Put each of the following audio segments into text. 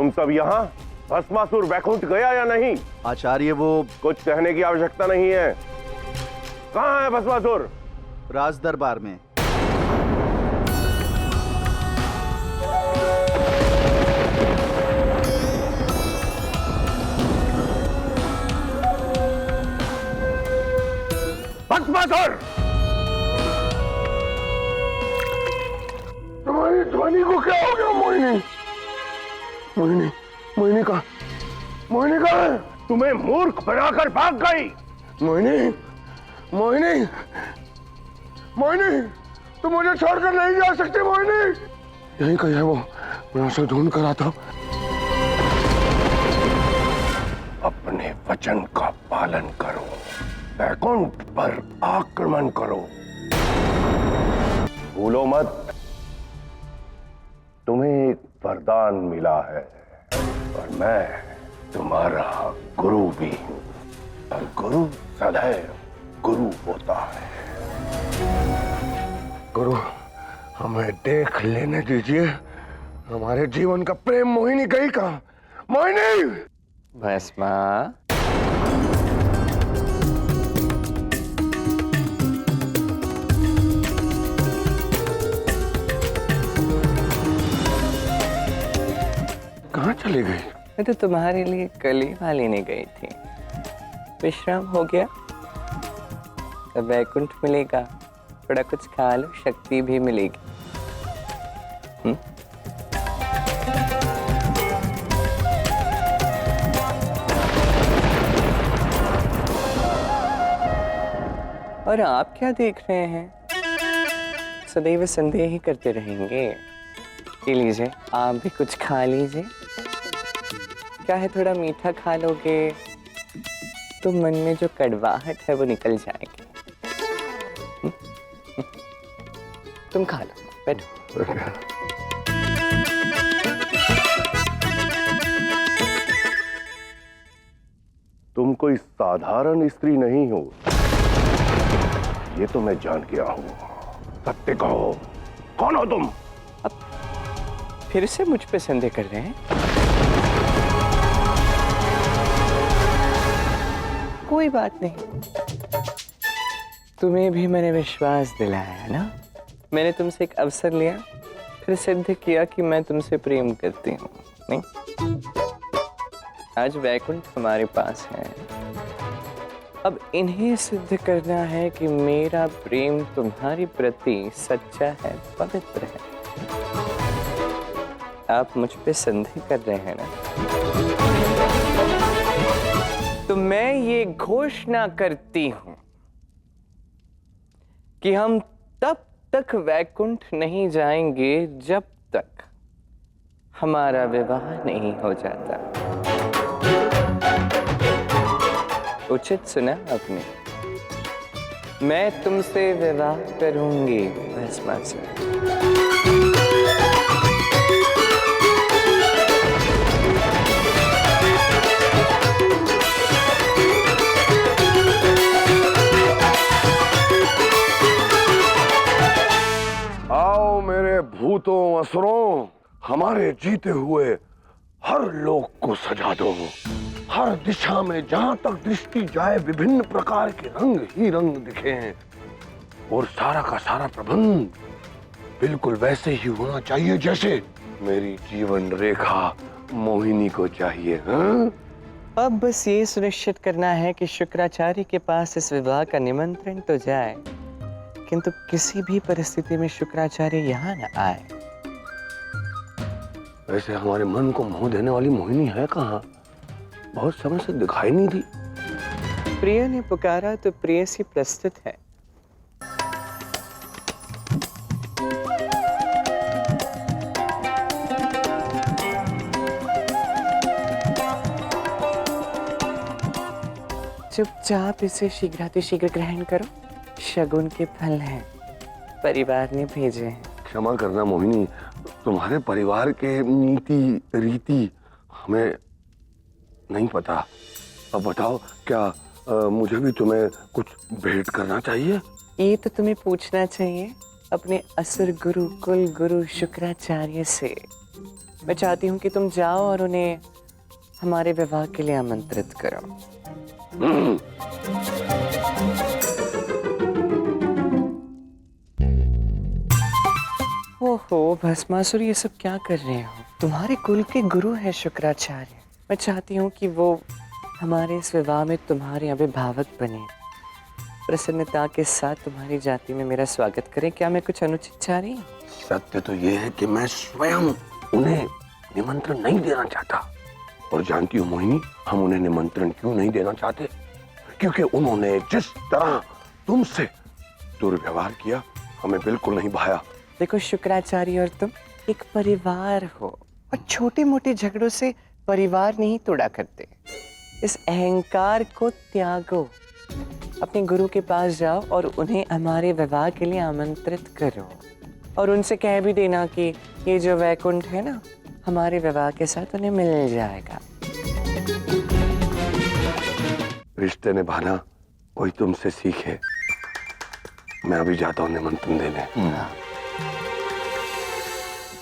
तुम सब यहाँ? भस्मासुर वैकुंठ गया या नहीं? आचार्य, वो कुछ कहने की आवश्यकता नहीं है। कहाँ है भस्मासुर? राज दरबार में। भस्मासुर! तुम्हारी ध्वनि को क्या हो गया मोहिनी? मोहिनी, मोहिनी कहाँ? मोहिनी कहाँ है? तुम्हें मूर्ख बनाकर भाग गई। मोहिनी, मोहिनी, मोहिनी, तुम मुझे छोड़कर नहीं जा सकती मोहिनी। यही कहीं है वो, मैं उसे ढूंढ कर आता हूँ। अपने वचन का पालन करो, वैकुंठ पर आक्रमण करो। भूलो मत, तुम्हें एक वरदान मिला है और मैं तुम्हारा गुरु भी हूं, और गुरु सदैव गुरु होता है। गुरु, हमें देख लेने दीजिए। हमारे जीवन का प्रेम मोहिनी गई कहाँ? मोहिनी! भस्मा, कहाँ चली गई? मैं तो तुम्हारे लिए कली वाली नहीं गई थी। विश्राम हो गया, अब वैकुंठ मिलेगा, थोड़ा कुछ खा लो, शक्ति भी मिलेगी। और आप क्या देख रहे हैं? सदैव संदेह ही करते रहेंगे। ये लीजिए, आप भी कुछ खा लीजिए। क्या है, थोड़ा मीठा खा लोगे तो मन में जो कड़वाहट है वो निकल जाएगी। तुम खा लो, बैठो। तुम कोई साधारण स्त्री नहीं हो, ये तो मैं जान गया हूं। सत्य कहो, कौन हो तुम? अब फिर से मुझ पे संदेह कर रहे हैं? कोई बात नहीं, तुम्हें भी मैंने विश्वास दिलाया ना। मैंने तुमसे एक अवसर लिया, फिर सिद्ध किया कि मैं तुमसे प्रेम करती हूँ। नहीं, आज वैकुंठ हमारे पास है, अब इन्हें सिद्ध करना है कि मेरा प्रेम तुम्हारे प्रति सच्चा है, पवित्र है। आप मुझ पे संदेह कर रहे हैं ना, तो मैं ये घोषणा करती हूं कि हम तब तक वैकुंठ नहीं जाएंगे जब तक हमारा विवाह नहीं हो जाता। उचित सुना आपने? मैं तुमसे विवाह करूंगी भस्मा से। आओ मेरे भूतों असुरों, हमारे जीते हुए हर लोक को सजा दो। हर दिशा में जहां तक दृष्टि जाए विभिन्न प्रकार के रंग ही रंग दिखे हैं, और सारा का सारा प्रबंध बिल्कुल वैसे ही होना चाहिए जैसे मेरी जीवन रेखा मोहिनी को चाहिए। हाँ? अब बस ये सुनिश्चित करना है कि शुक्राचार्य के पास इस विवाह का निमंत्रण तो जाए, किंतु किसी भी परिस्थिति में शुक्राचार्य यहाँ न आए। वैसे हमारे मन को मोह देने वाली मोहिनी है कहाँ? बहुत समय से दिखाई नहीं दी। प्रिय ने पुकारा तो प्रेयसी प्रस्तुत है। चुपचाप इसे शीघ्रातिशीघ्र ग्रहण करो, शगुन के फल हैं, परिवार ने भेजे हैं। क्षमा करना मोहिनी, तुम्हारे परिवार के नीति रीति हमें नहीं पता। अब बताओ, क्या मुझे भी तुम्हें कुछ भेंट करना चाहिए? ये तो तुम्हें पूछना चाहिए अपने असुर गुरु कुल गुरु शुक्राचार्य से। मैं चाहती हूँ कि तुम जाओ और उन्हें हमारे विवाह के लिए आमंत्रित करो। ओहो भस्मासुर, ये सब क्या कर रहे हो? तुम्हारे कुल के गुरु है शुक्राचार्य। मैं चाहती हूँ कि वो हमारे इस विवाह में तुम्हारे अभिभावक बने, प्रसन्नता के साथ तुम्हारी जाति में मेरा स्वागत करें। क्या मैं कुछ अनुचित चाह रही हूँ? सत्य तो ये है कि मैं स्वयं उन्हें निमंत्रण नहीं देना चाहता। और जानती हो मोहिनी, हम उन्हें निमंत्रण क्यों नहीं देना चाहते? क्योंकि उन्होंने जिस तरह तुमसे दुर्व्यवहार किया, हमें बिल्कुल नहीं भाया। देखो शुक्राचार्य और तुम एक परिवार हो, और छोटे मोटे झगड़ों से परिवार नहीं तोड़ा करते। इस अहंकार को त्यागो, अपने गुरु के पास जाओ और उन्हें हमारे विवाह के लिए आमंत्रित करो, और उनसे कह भी देना कि ये जो वैकुंठ है ना, हमारे विवाह के साथ उन्हें मिल जाएगा। रिश्ते निभाना कोई तुमसे सीखे। मैं अभी जाता हूँ निमंत्रण देने।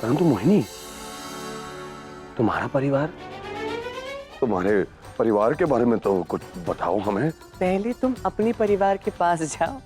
परंतु मोहिनी, तुम्हारा परिवार, तुम्हारे परिवार के बारे में तो कुछ बताओ हमें। पहले तुम अपने परिवार के पास जाओ,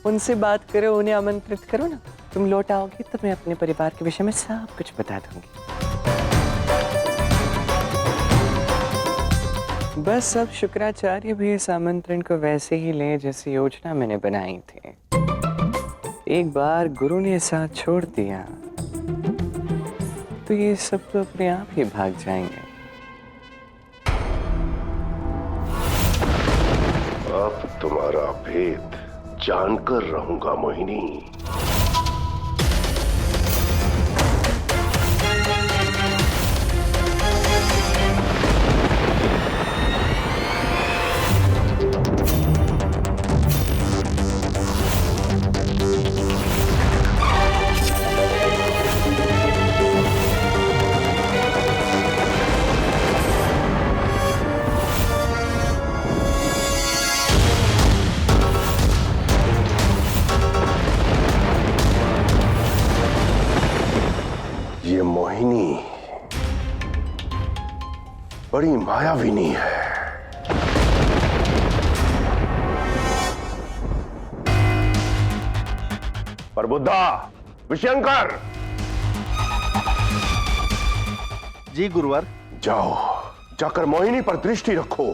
उनसे बात करो, उन्हें आमंत्रित करो ना। तुम लौट आओगी तो मैं अपने परिवार के विषय में सब कुछ बता दूंगी। बस अब शुक्राचार्य भी इस आमंत्रण को वैसे ही ले जैसी योजना मैंने बनाई थी। एक बार गुरु ने साथ छोड़ दिया तो ये सब तो अपने आप ही भाग जाएंगे। अब तुम्हारा भेद जानकर रहूंगा मोहिनी। ये मोहिनी बड़ी मायाविनी है। पर बुद्धा, विशंकर, जी गुरुवर। जाओ, जाकर मोहिनी पर दृष्टि रखो।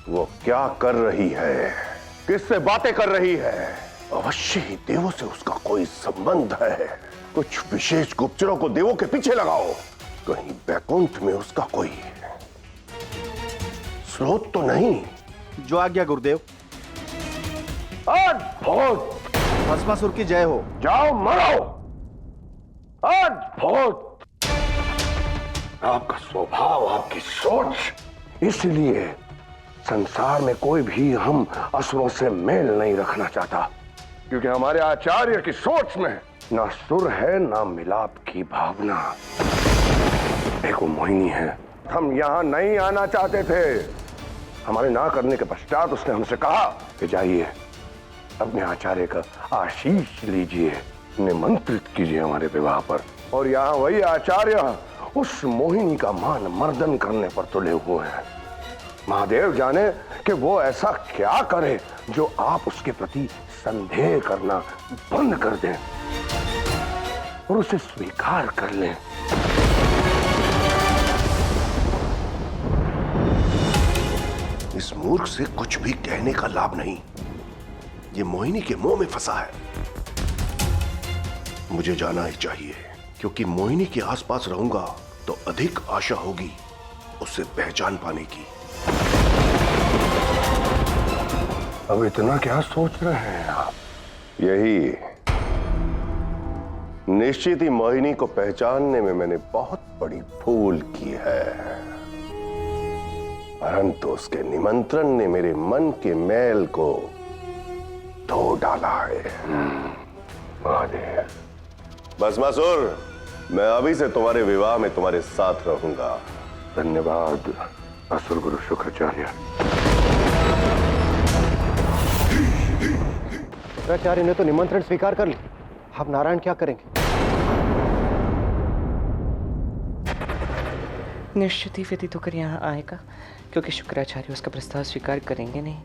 वो क्या कर रही है, किससे बातें कर रही है। अवश्य ही देवों से उसका कोई संबंध है। कुछ विशेष गुप्तचरों को देवों के पीछे लगाओ। कहीं बैकुंठ में उसका कोई स्रोत तो नहीं। जो आज्ञा गुरुदेव। अद्भुत! भस्मासुर की जय हो। जाओ मरो। अद्भुत! आपका स्वभाव, आपकी सोच, इसलिए संसार में कोई भी हम असुरों से मेल नहीं रखना चाहता, क्योंकि हमारे आचार्य की सोच में ना सुर है ना मिलाप की भावना। एक वो मोहिनी है। हम यहां नहीं आना चाहते थे। हमारे ना करने के पश्चात उसने हमसे कहा कि जाइए, अपने आचार्य का आशीष लीजिए, निमंत्रित कीजिए हमारे विवाह पर। और यहाँ वही आचार्य उस मोहिनी का मान मर्दन करने पर तुले हुए हैं। महादेव जाने कि वो ऐसा क्या करे जो आप उसके प्रति संदेह करना बंद कर दें और उसे स्वीकार कर लें। इस मूर्ख से कुछ भी कहने का लाभ नहीं। ये मोहिनी के मुंह में फंसा है। मुझे जाना ही चाहिए, क्योंकि मोहिनी के आसपास रहूंगा तो अधिक आशा होगी उसे पहचान पाने की। अब इतना क्या सोच रहे हैं आप? यही, निश्चित ही मोहिनी को पहचानने में मैंने बहुत बड़ी भूल की है, परंतु उसके निमंत्रण ने मेरे मन के मैल को धो डाला है। महादेव, भस्मासुर, मैं अभी से तुम्हारे विवाह में तुम्हारे साथ रहूंगा। धन्यवाद असुर गुरु शुक्राचार्य। शुक्राचार्य ने तो निमंत्रण स्वीकार कर लिया। अब नारायण क्या करेंगे? निश्चित ही व्यतीत होकर यहाँ आएगा, क्योंकि शुक्राचार्य उसका प्रस्ताव स्वीकार करेंगे नहीं,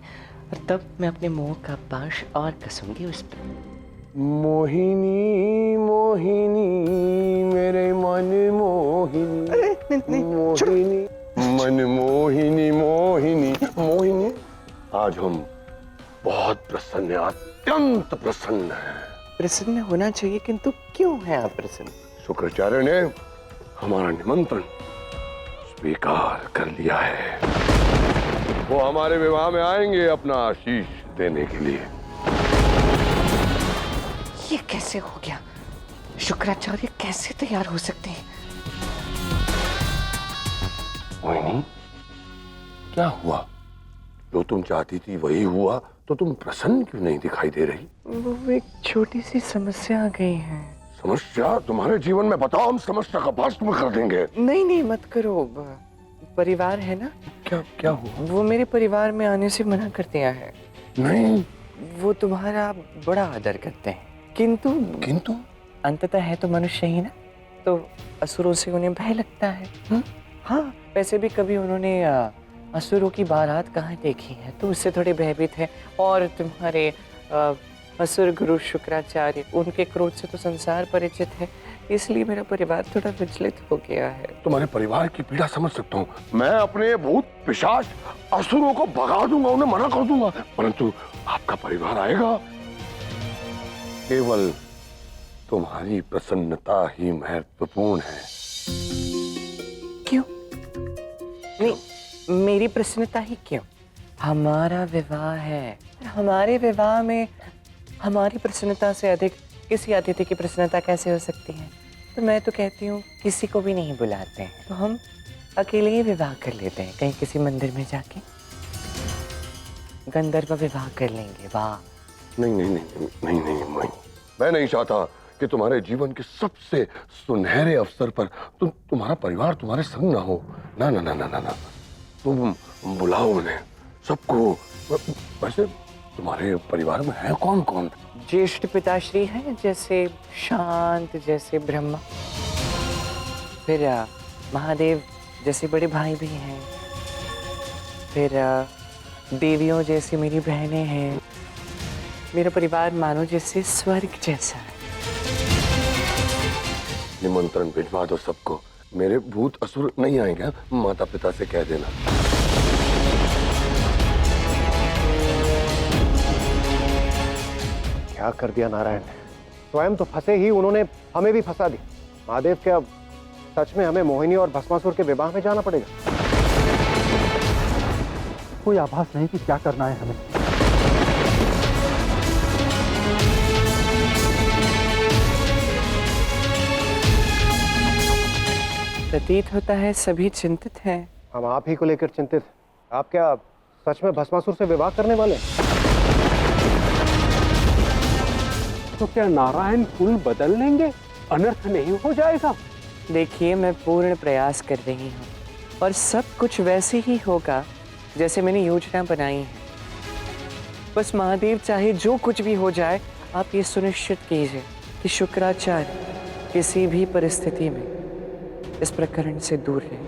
और तब मैं अपने मोह का पाश और कसूंगी उस पर। मोहिनी मोहिनी मेरे मन मोहिनी, मोहिनी मन मोहिनी मोहिनी मोहिनी। आज हम बहुत प्रसन्न हैं, अत्यंत प्रसन्न हैं। प्रसन्न होना चाहिए, किंतु क्यों है आप प्रसन्न? शुक्राचार्य ने हमारा निमंत्रण स्वीकार कर लिया है। वो हमारे विवाह में आएंगे अपना आशीष देने के लिए। ये कैसे हो गया? शुक्राचार्य कैसे तैयार हो सकते हैं? मोहिनी, क्या हुआ? जो तुम चाहती थी वही हुआ, तो तुम प्रसन्न क्यों नहीं दिखाई दे रही? वो एक छोटी सी समस्या आ गई है। समस्या तुम्हारे जीवन में? बताओ, हम समस्या का भस्म कर देंगे। नहीं मत करो। परिवार है ना। क्या क्या हुआ? वो मेरे परिवार में आने से मना कर दिया है। नहीं। वो तुम्हारा बड़ा आदर करते हैं, किंतु किंतु अंततः है तो मनुष्य ही ना, तो असुरों से उन्हें भय लगता है। हाँ, वैसे भी कभी उन्होंने असुरों की बारात कहाँ देखी है, तो उससे थोड़े भयभीत है। और तुम्हारे असुर गुरु शुक्राचार्य, उनके क्रोध से तो संसार परिचित है, इसलिए मेरा परिवार थोड़ा विचलित हो गया है। तुम्हारे परिवार की पीड़ा समझ सकता हूँ। मैं अपने भूत पिशाच असुरों को भगा दूंगा, उन्हें मना कर दूंगा, परंतु आपका परिवार आएगा। केवल तुम्हारी प्रसन्नता ही महत्वपूर्ण है। क्यों? नहीं, मेरी प्रसन्नता ही क्यों? हमारा विवाह है, हमारे विवाह में हमारी प्रसन्नता से अधिक किसी अतिथि की प्रसन्नता कैसे हो सकती है? तो मैं तो कहती हूँ किसी को भी नहीं बुलाते हैं, तो हम अकेले ही विवाह कर लेते हैं, कहीं किसी मंदिर में जाके गंधर्व विवाह कर लेंगे। वाह! नहीं नहीं नहीं नहीं नहीं नहीं, मैं नहीं चाहता कि तुम्हारे जीवन के सबसे सुनहरे अवसर पर तुम्हारा परिवार तुम्हारे संग ना हो। ना ना ना ना ना ना, तुम बुलाओ उन्हें, सबको। वैसे तुम्हारे परिवार में है कौन कौन? ज्येष्ठ पिताश्री हैं, जैसे शांत, जैसे ब्रह्मा, फिर महादेव जैसे बड़े भाई भी हैं, फिर देवियों जैसी मेरी बहनें हैं। मेरा परिवार मानो जैसे स्वर्ग जैसा है। निमंत्रण भिजवा दो सबको। मेरे भूत असुर नहीं आएंगे, माता पिता से कह देना। क्या कर दिया नारायण ने? स्वयं तो फंसे ही, उन्होंने हमें भी फंसा दी। महादेव, क्या सच में हमें मोहिनी और भस्मासुर के विवाह में जाना पड़ेगा? कोई आभास नहीं कि क्या करना है हमें। प्रतीत होता है सभी चिंतित हैं। हम आप ही को लेकर चिंतित। आप क्या सच में भस्मासुर से विवाह करने वाले हैं? तो क्या नारायण कुल बदल लेंगे? अनर्थ नहीं हो जाएगा? देखिए, मैं पूर्ण प्रयास कर रही हूँ और सब कुछ वैसे ही होगा जैसे मैंने योजना बनाई है। बस महादेव चाहे जो कुछ भी हो जाए, आप ये सुनिश्चित कीजिए कि शुक्राचार्य किसी भी परिस्थिति में इस प्रकरण से दूर रहे।